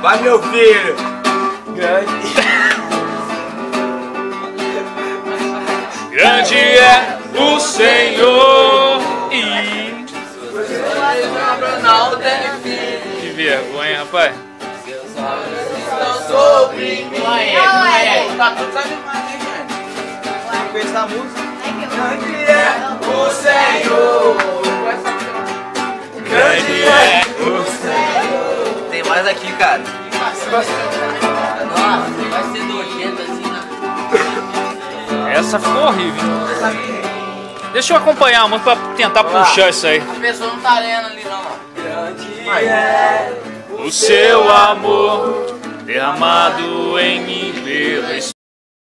Vai, meu filho. Grande. Grande é o Senhor e... Que vergonha, rapaz. Sobre mim. Tá tudo animado, hein, gente? Com essa música. Grande é o Senhor. Grande é o Senhor. Tem mais aqui, cara. Nossa, vai ser nojento assim, né? Essa ficou horrível. Deixa eu acompanhar a música pra tentar puxar isso aí. A pessoa não tá lendo ali, não. Grande é O seu amor derramado em mim pelo Espírito.